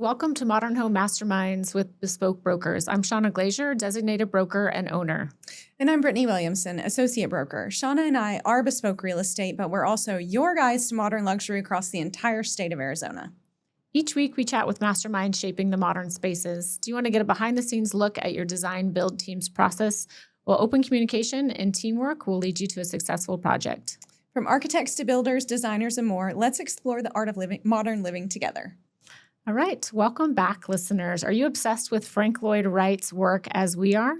Welcome to Modern Home Masterminds with Bespoke Brokers. I'm Shawna Glazier, designated broker and owner. And I'm Brittainy Williamson, associate broker. Shawna and I are bespoke real estate, but we're also your guides to modern luxury across the entire state of Arizona. Each week, we chat with masterminds shaping the modern spaces. Do you want to get a behind-the-scenes look at your design build team's process? Well, open communication and teamwork will lead you to a successful project. From architects to builders, designers, and more, let's explore the art of modern living together. All right, welcome back, listeners. Are you obsessed with Frank Lloyd Wright's work as we are?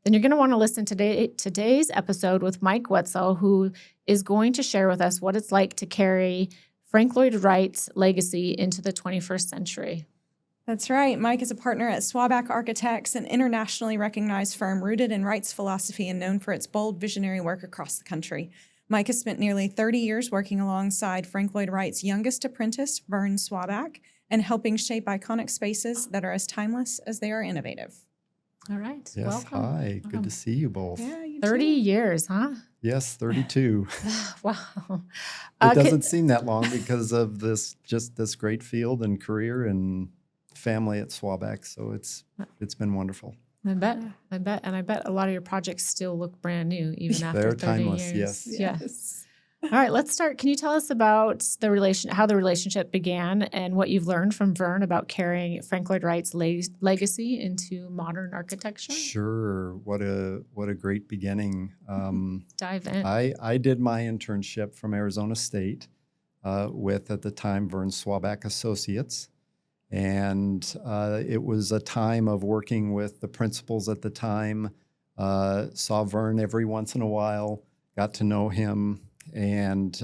Then you're going to want to listen to today's episode with Mike Wetzel, who is going to share with us what it's like to carry Frank Lloyd Wright's legacy into the 21st century. That's right. Mike is a partner at SWABACK Architects, an internationally recognized firm rooted in Wright's philosophy and known for its bold visionary work across the country. Mike has spent nearly 30 years working alongside Frank Lloyd Wright's youngest apprentice, Vern Swaback, and helping shape iconic spaces that are as timeless as they are innovative. All right. Yes, welcome. Hi. Good to see you both. Yeah, you 30 too. years, huh? Yes, 32. Wow. It doesn't seem that long because of this great field and career and family at Swaback. So it's been wonderful. I bet. And I bet a lot of your projects still look brand new even after They're 30 timeless, years. yes. All right, let's start. Can you tell us about how the relationship began and what you've learned from Vern about carrying Frank Lloyd Wright's legacy into modern architecture? Sure. What a great beginning. Dive in. I did my internship from Arizona State with, at the time, Vern Swaback Associates. And it was a time of working with the principals at the time, saw Vern every once in a while, got to know him. And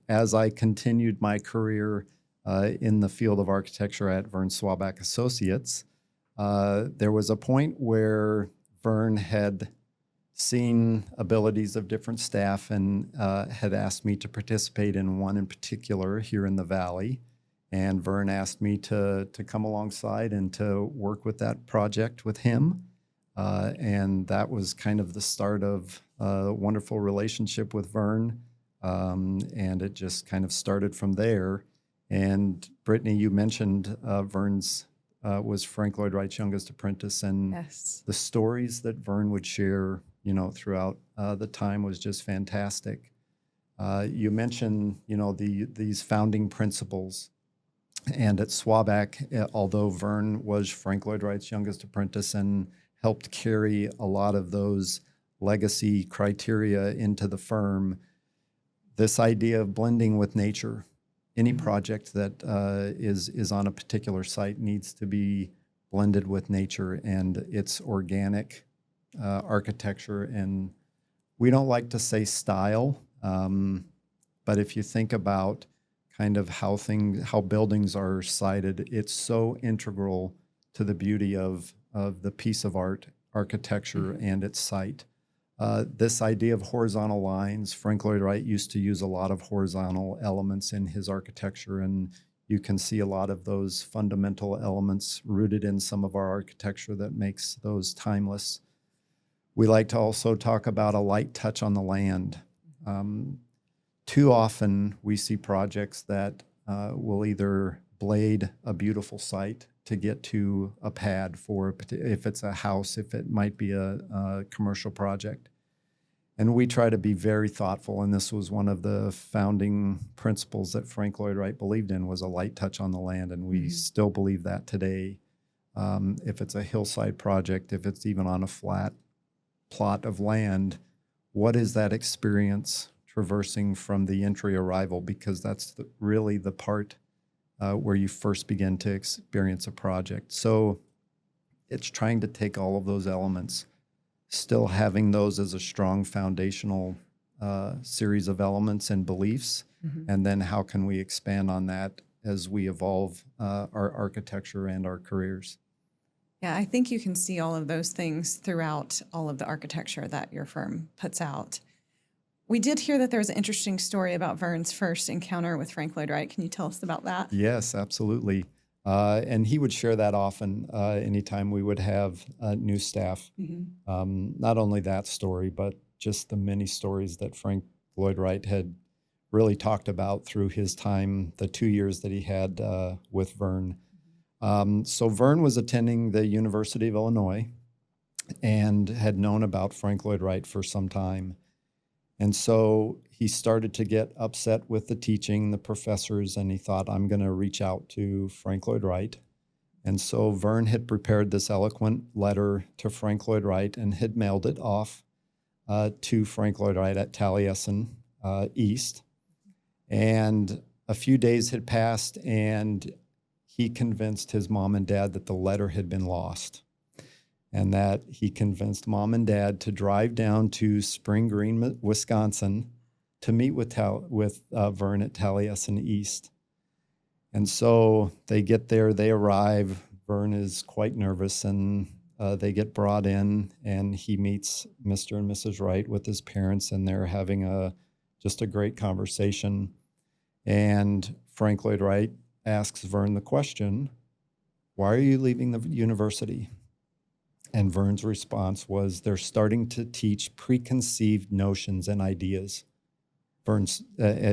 as I continued my career in the field of architecture at Vern Swaback Associates, there was a point where Vern had seen abilities of different staff and had asked me to participate in one in particular here in the Valley. And Vern asked me to come alongside and to work with that project with him. And that was kind of the start of a wonderful relationship with Vern. And it just kind of started from there. And Brittainy, you mentioned Vern's was Frank Lloyd Wright's youngest apprentice, and Yes. the stories that Vern would share, throughout the time was just fantastic. You mentioned, these founding principles, and at Swaback, although Vern was Frank Lloyd Wright's youngest apprentice and helped carry a lot of those legacy criteria into the firm, this idea of blending with nature, any project that is on a particular site needs to be blended with nature and its organic architecture. And we don't like to say style, but if you think about kind of how buildings are sited, it's so integral to the beauty of the piece of art, architecture, and its site. This idea of horizontal lines, Frank Lloyd Wright used to use a lot of horizontal elements in his architecture, and you can see a lot of those fundamental elements rooted in some of our architecture that makes those timeless. We like to also talk about a light touch on the land. Too often we see projects that will either blade a beautiful site to get to a pad if it's a house, if it might be a commercial project. And we try to be very thoughtful, and this was one of the founding principles that Frank Lloyd Wright believed in, was a light touch on the land, and we still believe that today. If it's a hillside project, if it's even on a flat plot of land, what is that experience traversing from the entry arrival? Because that's really the part where you first begin to experience a project. So it's trying to take all of those elements, still having those as a strong foundational series of elements and beliefs, and then how can we expand on that as we evolve our architecture and our careers. Yeah, I think you can see all of those things throughout all of the architecture that your firm puts out. We did hear that there was an interesting story about Vern's first encounter with Frank Lloyd Wright. Can you tell us about that? Yes, absolutely. And he would share that often anytime we would have new staff. Not only that story, but just the many stories that Frank Lloyd Wright had really talked about through his time, the 2 years that he had with Vern. So Vern was attending the University of Illinois and had known about Frank Lloyd Wright for some time. And so he started to get upset with the teaching, the professors, and he thought, I'm going to reach out to Frank Lloyd Wright. And so Vern had prepared this eloquent letter to Frank Lloyd Wright and had mailed it off to Frank Lloyd Wright at Taliesin East. And a few days had passed, and he convinced his mom and dad that the letter had been lost, and that he convinced mom and dad to drive down to Spring Green, Wisconsin, to meet with Vern at Taliesin East. And so they get there, they arrive. Vern is quite nervous, and they get brought in, and he meets Mr. and Mrs. Wright with his parents, and they're having just a great conversation. And Frank Lloyd Wright asks Vern the question, why are you leaving the university? And Vern's response was, they're starting to teach preconceived notions and ideas.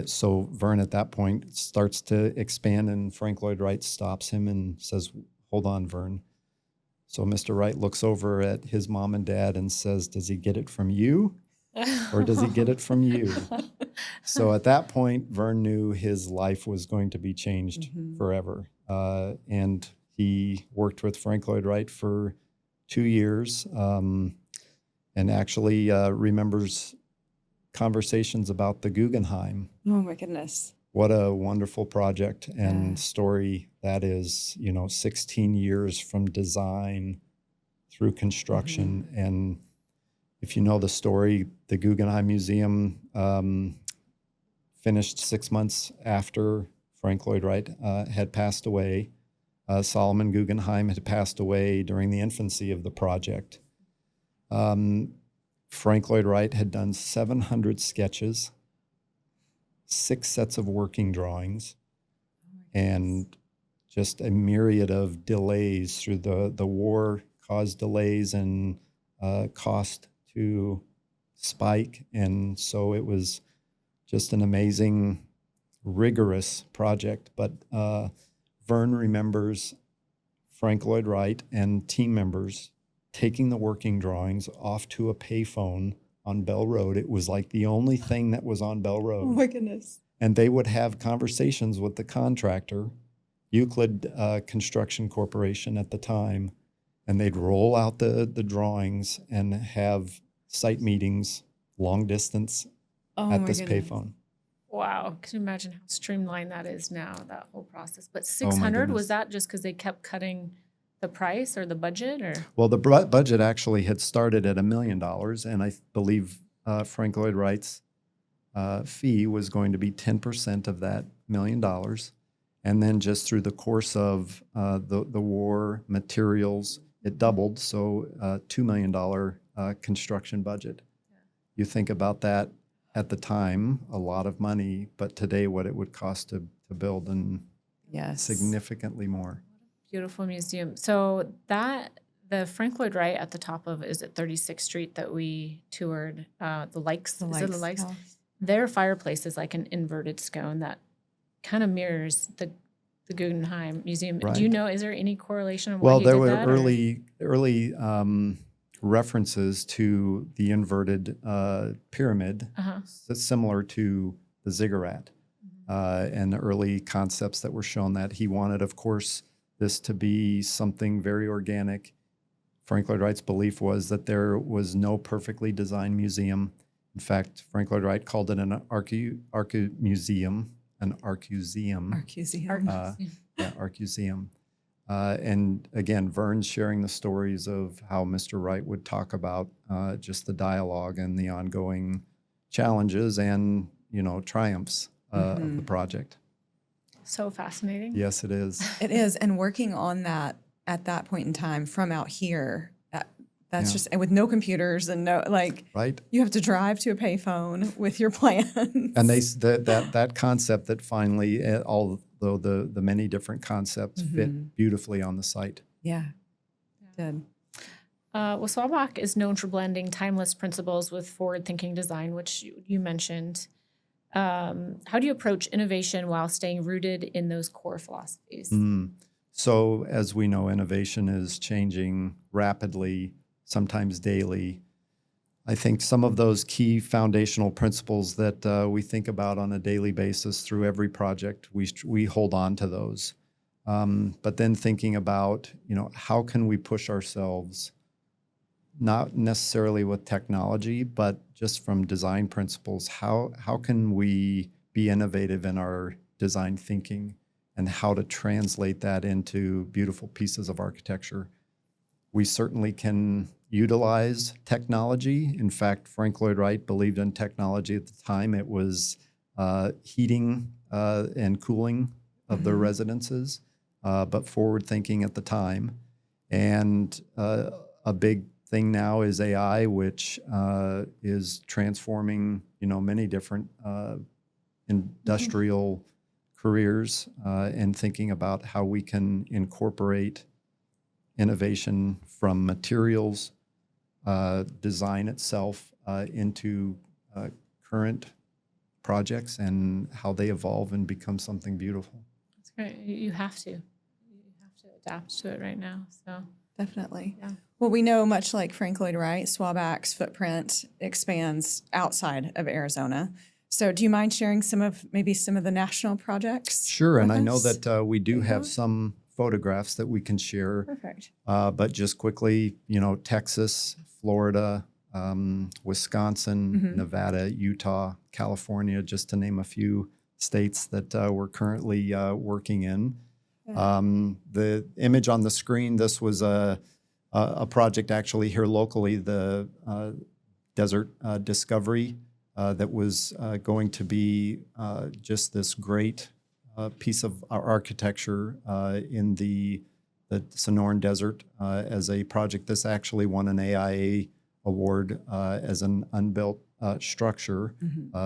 So Vern at that point starts to expand, and Frank Lloyd Wright stops him and says, hold on, Vern. So Mr. Wright looks over at his mom and dad and says, does he get it from you, or does he get it from you? So at that point, Vern knew his life was going to be changed forever. And he worked with Frank Lloyd Wright for 2 years, and actually remembers conversations about the Guggenheim. Oh my goodness. What a wonderful project and story that is, 16 years from design through construction. And if you know the story, the Guggenheim Museum finished 6 months after Frank Lloyd Wright had passed away. Solomon Guggenheim had passed away during the infancy of the project. Frank Lloyd Wright had done 700 sketches, 6 sets of working drawings, and just a myriad of delays through the war caused delays and cost to spike. And so it was just an amazing, rigorous project. But Vern remembers Frank Lloyd Wright and team members taking the working drawings off to a payphone on Bell Road. It was like the only thing that was on Bell Road. Oh my goodness. And they would have conversations with the contractor, Euclid Construction Corporation at the time, and they'd roll out the drawings and have site meetings, long distance, at this payphone. Wow. Can you imagine how streamlined that is now, that whole process? But Oh, my 600, was goodness. that just because they kept cutting the price or the budget? Or Well, the budget actually had started at $1 million, and I believe Frank Lloyd Wright's fee was going to be 10% of that $1 million. And then just through the course of the war, materials, it doubled, so $2 million construction budget. Yeah. You think about that at the time, a lot of money, but today what it would cost to build, and significantly more. Beautiful museum. So the Frank Lloyd Wright at the top of, is it 36th Street that we toured? The Likes. Is it the Likes? House. Their fireplace is like an inverted scone that kind of mirrors the Guggenheim Museum. Right. Do you know, is there any correlation on why Well, he there did were that, early references to the inverted pyramid, that's similar to the ziggurat, and the early concepts that were shown that he wanted, of course, this to be something very organic. Frank Lloyd Wright's belief was that there was no perfectly designed museum. In fact, Frank Lloyd Wright called it an arcuseum. Arcuseum. And again, Vern's sharing the stories of how Mr. Wright would talk about just the dialogue and the ongoing challenges and, triumphs of the project. So fascinating. Yes, it is. It is. And working on that at that point in time from out here, that's just, and with no computers and no, right. You have to drive to a payphone with your plans. And that concept that finally, although the many different concepts fit beautifully on the site. Yeah. Did. Well, Swaback is known for blending timeless principles with forward-thinking design, which you mentioned. How do you approach innovation while staying rooted in those core philosophies? So as we know, innovation is changing rapidly, sometimes daily. I think some of those key foundational principles that we think about on a daily basis through every project, we hold on to those. But then thinking about, how can we push ourselves, not necessarily with technology, but just from design principles, how can we be innovative in our design thinking and how to translate that into beautiful pieces of architecture. We certainly can utilize technology. In fact, Frank Lloyd Wright believed in technology at the time. It was heating and cooling of the residences, but forward thinking at the time. And a big thing now is AI, which is transforming, many different industrial careers, and thinking about how we can incorporate innovation from materials, design itself, into current projects and how they evolve and become something beautiful. That's great. You have to. You have to adapt to it right now. So Definitely. yeah. Well, we know much like Frank Lloyd Wright, SWABACK's footprint expands outside of Arizona. So do you mind sharing some of the national projects? Sure, and with I know us? that we do There you have go. some photographs that we can share, Perfect. but just quickly, Texas, Florida, Wisconsin, Nevada, Utah, California, just to name a few states that we're currently working in. The image on the screen, this was a project actually here locally, the Desert Discovery, that was going to be just this great piece of our architecture in the Sonoran Desert as a project. This actually won an AIA award as an unbuilt structure.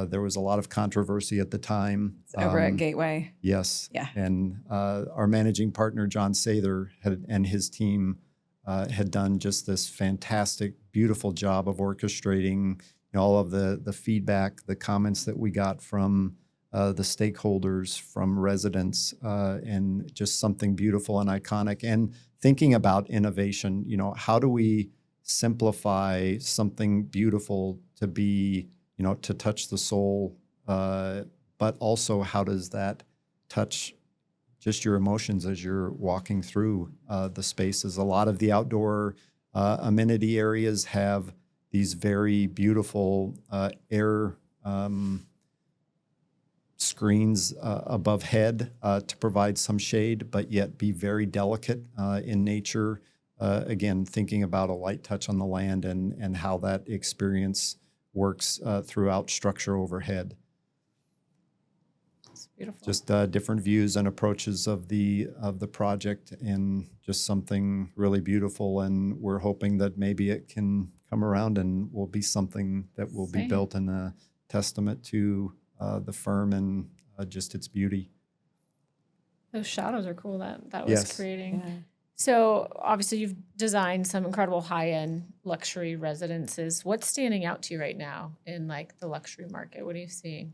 There was a lot of controversy at the time. It's over at Gateway. Yes. Yeah. And our managing partner, John Sather, and his team had done just this fantastic, beautiful job of orchestrating all of the feedback, the comments that we got from the stakeholders, from residents, and just something beautiful and iconic. And thinking about innovation, how do we simplify something beautiful to be, to touch the soul, but also how does that touch just your emotions as you're walking through the spaces? A lot of the outdoor amenity areas have these very beautiful air screens above head to provide some shade, but yet be very delicate in nature. Again, thinking about a light touch on the land and how that experience works throughout structure overhead. It's beautiful. Just different views and approaches of the project, and just something really beautiful. And we're hoping that maybe it can come around and will be something that will be built in a testament to the firm and just its beauty. Those shadows are cool that was Yes. creating. Yeah. So obviously you've designed some incredible high-end luxury residences. What's standing out to you right now in the luxury market? What are you seeing?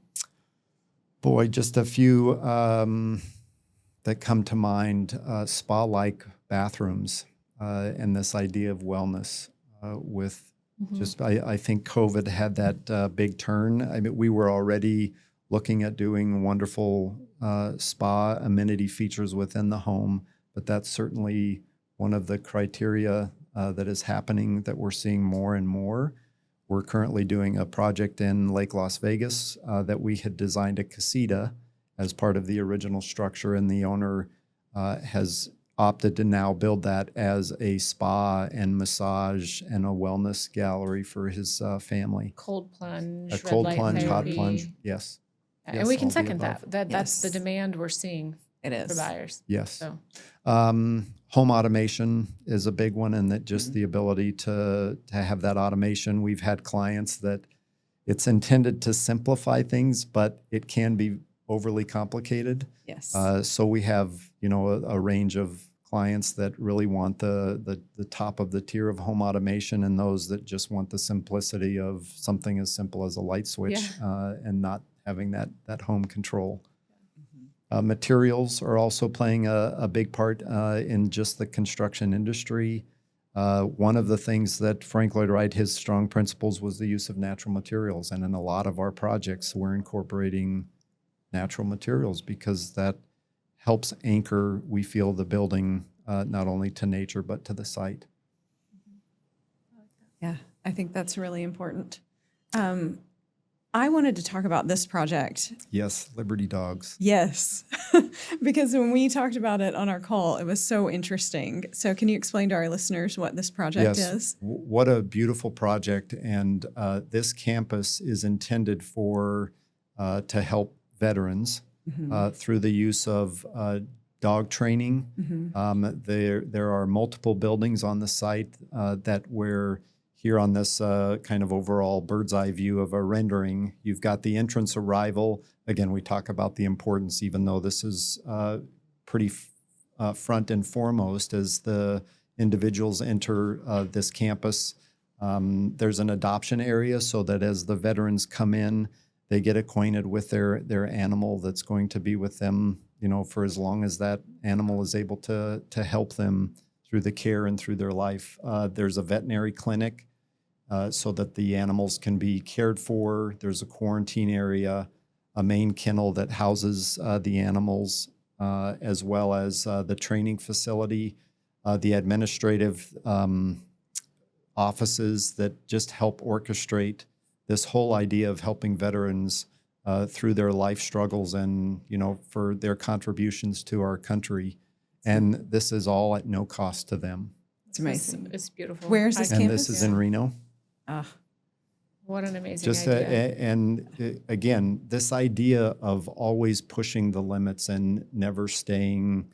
Boy, just a few that come to mind, spa-like bathrooms, and this idea of wellness with just, I think COVID had that big turn. I mean, we were already looking at doing wonderful spa amenity features within the home, but that's certainly one of the criteria that is happening that we're seeing more and more. We're currently doing a project in Lake Las Vegas that we had designed a casita as part of the original structure, and the owner has opted to now build that as a spa and massage and a wellness gallery for his family. Cold plunge, A red cold light plunge, hot therapy. plunge, yes. And Yes, we can all the second above. that's the Yes. demand we're seeing It for is. buyers. Yes. So Home automation is a big one, and that just the ability to have that automation. We've had clients that it's intended to simplify things, but it can be overly complicated. Yes. So we have, a range of clients that really want the top of the tier of home automation, and those that just want the simplicity of something as simple as a light switch and not having that home control. Materials are also playing a big part in just the construction industry. One of the things that Frank Lloyd Wright, his strong principles was the use of natural materials. And in a lot of our projects, we're incorporating natural materials because that helps anchor, we feel, the building not only to nature but to the site. Yeah, I think that's really important. I wanted to talk about this project. Yes, Liberty Dogs. Yes, because when we talked about it on our call, it was so interesting. So can you explain to our listeners what this project is? What a beautiful project. And this campus is intended for to help veterans through the use of dog training. There are multiple buildings on the site that we're here on this kind of overall bird's eye view of a rendering. You've got the entrance arrival. Again, we talk about the importance, even though this is pretty front and foremost as the individuals enter this campus. There's an adoption area so that as the veterans come in, they get acquainted with their animal that's going to be with them, for as long as that animal is able to help them through the care and through their life. There's a veterinary clinic so that the animals can be cared for. There's a quarantine area, a main kennel that houses the animals, as well as the training facility, the administrative offices that just help orchestrate this whole idea of helping veterans through their life struggles and, for their contributions to our country. And this is all at no cost to them. It's amazing. It's beautiful. Where's this And campus? this is in Reno. What an amazing Just idea. Again, this idea of always pushing the limits and never staying,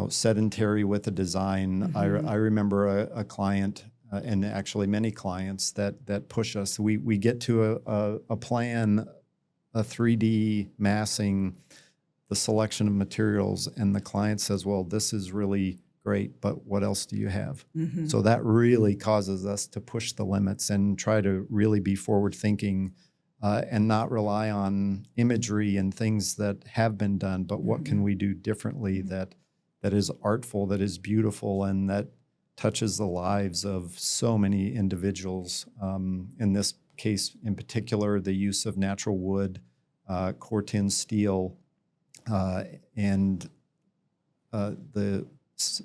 sedentary with a design. I remember a client, and actually many clients that push us. We get to a plan, a 3D massing, the selection of materials, and the client says, "Well, this is really great, but what else do you have?" So that really causes us to push the limits and try to really be forward thinking and not rely on imagery and things that have been done, but what can we do differently that is artful, that is beautiful, and that touches the lives of so many individuals. In this case in particular, the use of natural wood, Corten steel, and the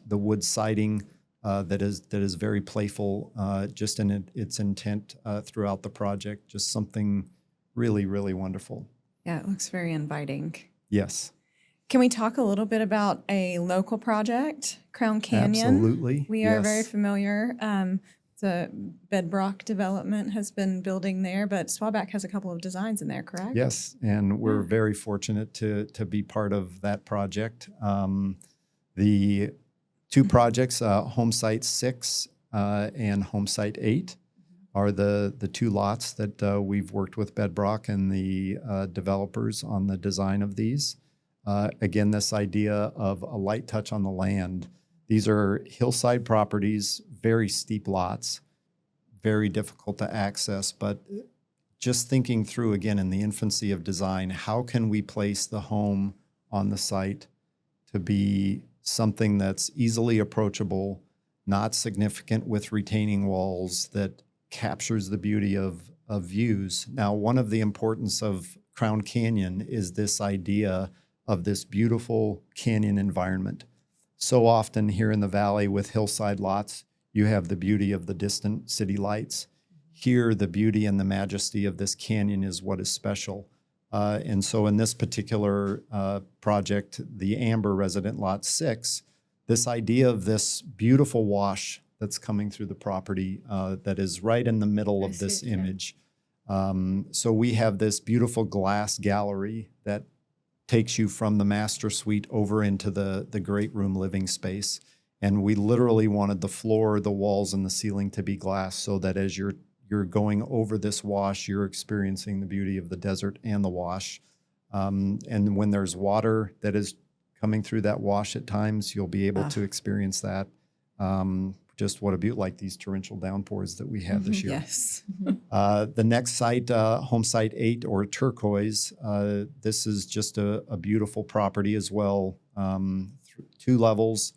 wood siding that is very playful, just in its intent throughout the project. Just something really, really wonderful. Yeah, it looks very inviting. Yes. Can we talk a little bit about a local project, Crown Canyon? Absolutely. We are very familiar. The Bedrock development has been building there, but SWABACK has a couple of designs in there, correct? Yes, and we're very fortunate to be part of that project. The two projects, Home Site 6 and Home Site 8, are the two lots that we've worked with Bedrock and the developers on the design of these. Again, this idea of a light touch on the land. These are hillside properties, very steep lots, very difficult to access, but just thinking through, again, in the infancy of design, how can we place the home on the site to be something that's easily approachable, not significant with retaining walls, that captures the beauty of views. Now, one of the importance of Crown Canyon is this idea of this beautiful canyon environment. So often here in the valley with hillside lots, you have the beauty of the distant city lights. Here, the beauty and the majesty of this canyon is what is special. And so in this particular project, the Amber Resident Lot 6, this idea of this beautiful wash that's coming through the property that is right in the middle of this image. So we have this beautiful glass gallery that takes you from the master suite over into the great room living space. And we literally wanted the floor, the walls, and the ceiling to be glass so that as you're going over this wash, you're experiencing the beauty of the desert and the wash. And when there's water that is coming through that wash at times, you'll be able to experience that. just what a beauty, like these torrential downpours that we had this year. Yes. The next site, home site 8 or Turquoise, this is just a beautiful property as well. 2 levels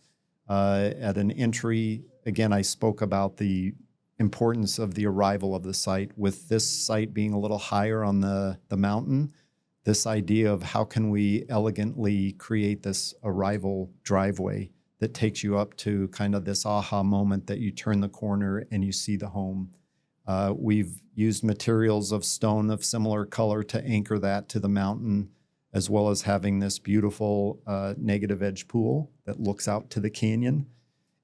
at an entry. Again, I spoke about the importance of the arrival of the site. With this site being a little higher on the mountain, this idea of how can we elegantly create this arrival driveway that takes you up to kind of this aha moment that you turn the corner and you see the home. We've used materials of stone of similar color to anchor that to the mountain, as well as having this beautiful negative edge pool that looks out to the canyon.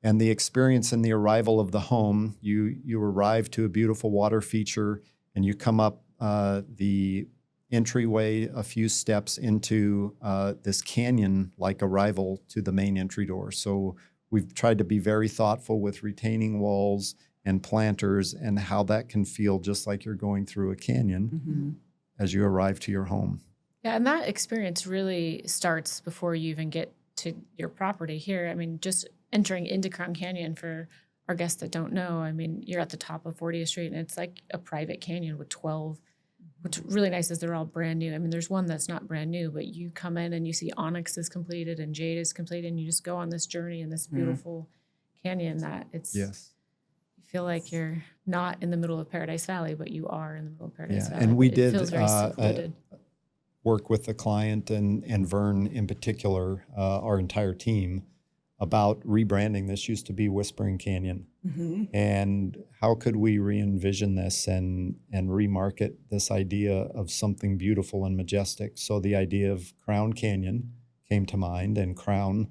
And the experience in the arrival of the home, you arrive to a beautiful water feature and you come up the entryway a few steps into this canyon-like arrival to the main entry door. So we've tried to be very thoughtful with retaining walls and planters and how that can feel just like you're going through a canyon as you arrive to your home. Yeah, and that experience really starts before you even get to your property here. I mean, just entering into Crown Canyon, for our guests that don't know, I mean, you're at the top of 40th Street, and it's like a private canyon with 12. What's really nice is they're all brand new. I mean, there's one that's not brand new, but you come in and you see Onyx is completed and Jade is completed, and you just go on this journey in this beautiful canyon that it's, Yes. you feel like you're not in the middle of Paradise Valley, but you are in the middle of Paradise Valley. And we It did feels very secluded. work with the client and Vern in particular, our entire team, about rebranding. This used to be Whispering Canyon. And how could we re-envision this and remarket this idea of something beautiful and majestic? So the idea of Crown Canyon came to mind, and crown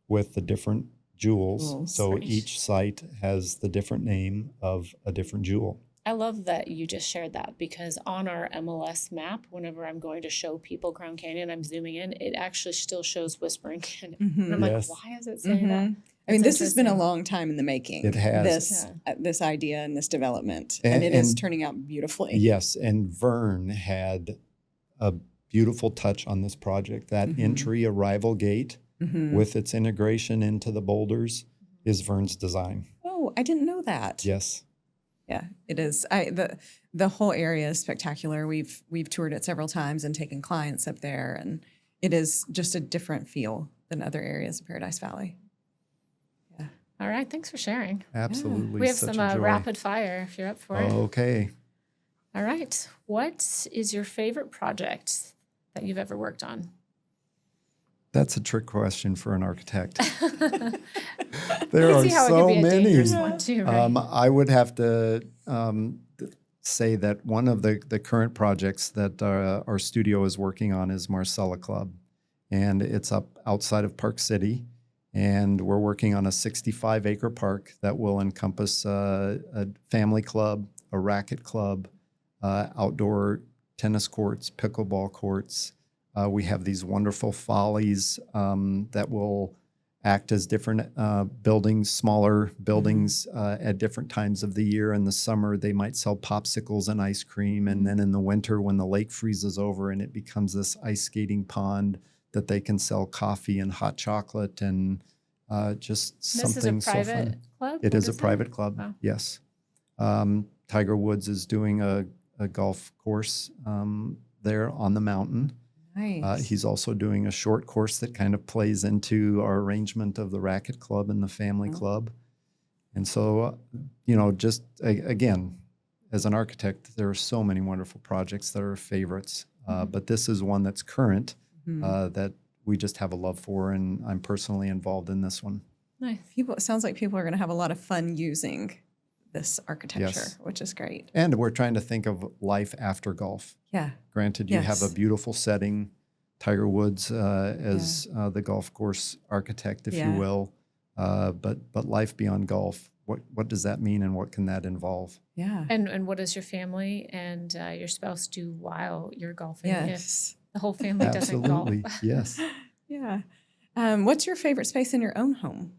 with the different jewels. So Right. each site has the different name of a different jewel. I love that you just shared that, because on our MLS map, whenever I'm going to show people Crown Canyon, I'm zooming in, it actually still shows Whispering Canyon. And I'm Yes. like, why is it saying that? I mean, That's this has been a interesting. long time in the making. It has. This idea and this development, and it is turning out beautifully. Yes, and Vern had a beautiful touch on this project. That entry arrival gate with its integration into the boulders is Vern's design. Oh, I didn't know that. Yes. Yeah, it is. The whole area is spectacular. We've toured it several times and taken clients up there, and it is just a different feel than other areas of Paradise Valley. Yeah. All right, thanks for sharing. Absolutely. We have such some a joy. rapid fire if you're up for it. Okay. All right. What is your favorite project that you've ever worked on? That's a trick question for an architect. There are See how it could so be a many. dangerous one too, right? I would have to say that one of the current projects that our studio is working on is Marcella Club, and it's up outside of Park City, and we're working on a 65-acre park that will encompass a family club, a racket club, outdoor tennis courts, pickleball courts. We have these wonderful follies that will act as different buildings, smaller buildings at different times of the year. In the summer, they might sell popsicles and ice cream. And then in the winter, when the lake freezes over and it becomes this ice skating pond, that they can sell coffee and hot chocolate and just something so fun. This is a private club? It What is a private club, Wow. yes. Tiger Woods is doing a golf course there on the mountain. Nice. He's also doing a short course that kind of plays into our arrangement of the racket club and the family club. And so, just again, as an architect, there are so many wonderful projects that are favorites. But this is one that's current that we just have a love for, and I'm personally involved in this one. Nice. It sounds like people are going to have a lot of fun using this architecture, Yes. which is great. And we're trying to think of life after golf. Yeah. Granted, you have a Yes. beautiful setting, Tiger Woods as the golf course architect, if you will. But life beyond golf, what does that mean, and what can that involve? Yeah. And what does your family and your spouse do while you're golfing? Yes. If the whole family doesn't golf. Absolutely, yes. Yeah. What's your favorite space in your own home?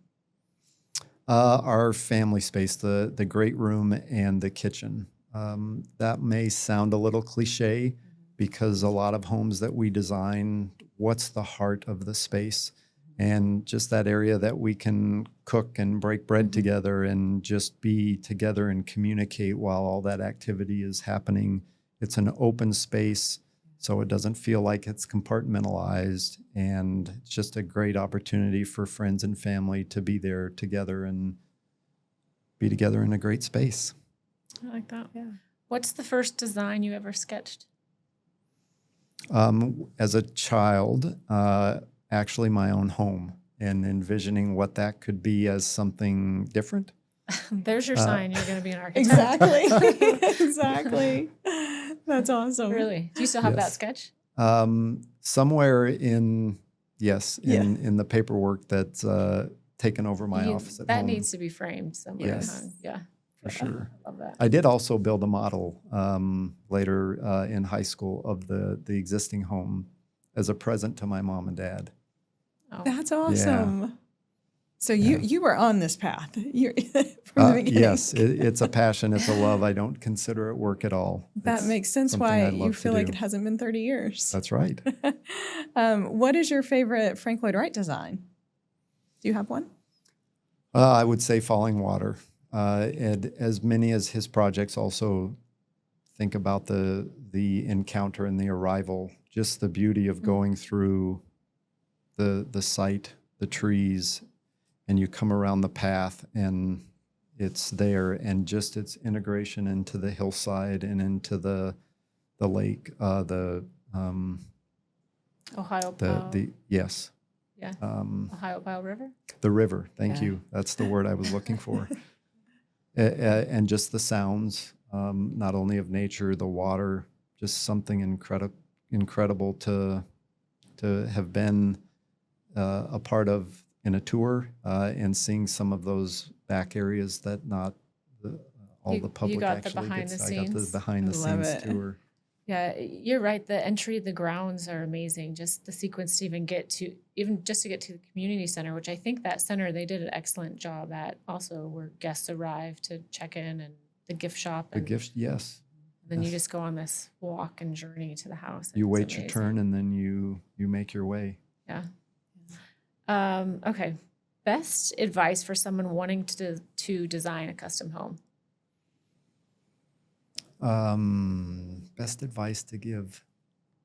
Our family space, the great room and the kitchen. That may sound a little cliche because a lot of homes that we design, what's the heart of the space? and just that area that we can cook and break bread together and just be together and communicate while all that activity is happening. It's an open space, so it doesn't feel like it's compartmentalized, and it's just a great opportunity for friends and family to be there together and be together in a great space. I like that. Yeah. What's the first design you ever sketched? As a child, actually my own home, and envisioning what that could be as something different. There's your sign. You're going to be an architect. Exactly. Exactly. That's awesome. Really? Do you still have that Yes. sketch? Somewhere in the paperwork that's taken over my office at that home. needs to be framed somewhere. Yes. Huh? Yeah. For sure. I love that. I did also build a model later in high school of the existing home as a present to my mom and dad. Oh. That's awesome. So you were on this path from the beginning. Yes, it's a passion. It's a love. I don't consider it work at all. That It's makes sense something why I'd love you to feel like do. it hasn't been 30 years. That's right. What is your favorite Frank Lloyd Wright design? Do you have one? I would say Falling Water. And as many as his projects also think about the encounter and the arrival, just the beauty of going through the site, the trees, and you come around the path and it's there, and just its integration into the hillside and into the lake, Ohio Pile. yes. Yeah. Ohio Pile River. The river. Thank Yeah. you. That's the word I was looking for. And just the sounds, not only of nature, the water, just something incredible to have been a part of in a tour, and seeing some of those back areas that not all the public got the actually behind gets. the I got the scenes. behind the Love scenes it. tour. Yeah, you're right. The entry, the grounds are amazing. Just the sequence to even get to the community center, which I think that center, they did an excellent job at also, where guests arrive to check in, and the gift shop. The And gift, yes. then you yes. just go on this walk and journey to the house. You It's wait your amazing. turn and then you make your way. Yeah. Okay. Best advice for someone wanting to design a custom home. Best advice to give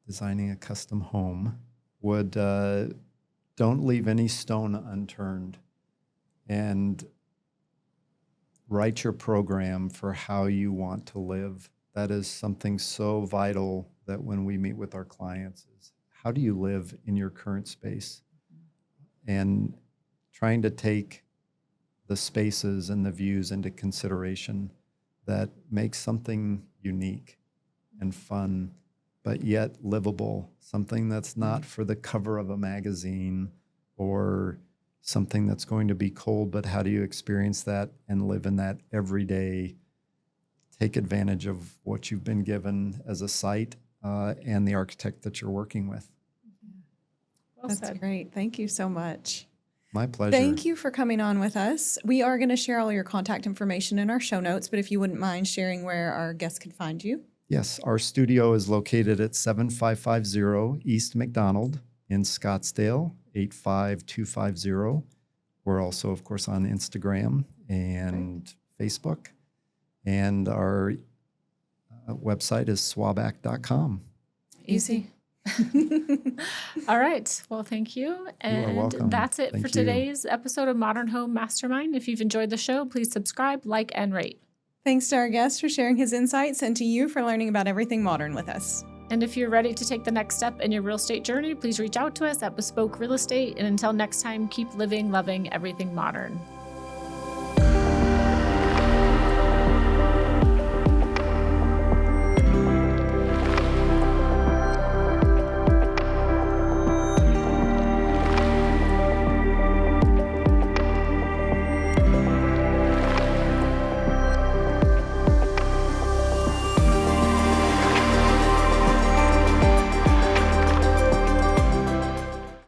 designing a custom home would don't leave any stone unturned, and write your program for how you want to live. That is something so vital that when we meet with our clients is, how do you live in your current space? And trying to take the spaces and the views into consideration that makes something unique and fun, but yet livable, something that's not for the cover of a magazine or something that's going to be cold, but how do you experience that and live in that every day? Take advantage of what you've been given as a site and the architect that you're working with. Well That's said. great. Thank you so much. My pleasure. Thank you for coming on with us. We are going to share all your contact information in our show notes, but if you wouldn't mind sharing where our guests could find you. Yes, our studio is located at 7550 East McDonald in Scottsdale, 85250. We're also, of course, on Instagram and Facebook. And our website is swaback.com. Easy. All right. Well, thank you. And welcome. that's it Thank for you. today's episode of Modern Home Mastermind. If you've enjoyed the show, please subscribe, like, and rate. Thanks to our guest for sharing his insights, and to you for learning about everything modern with us. And if you're ready to take the next step in your real estate journey, please reach out to us at Bespoke Real Estate. And until next time, keep living, loving everything modern.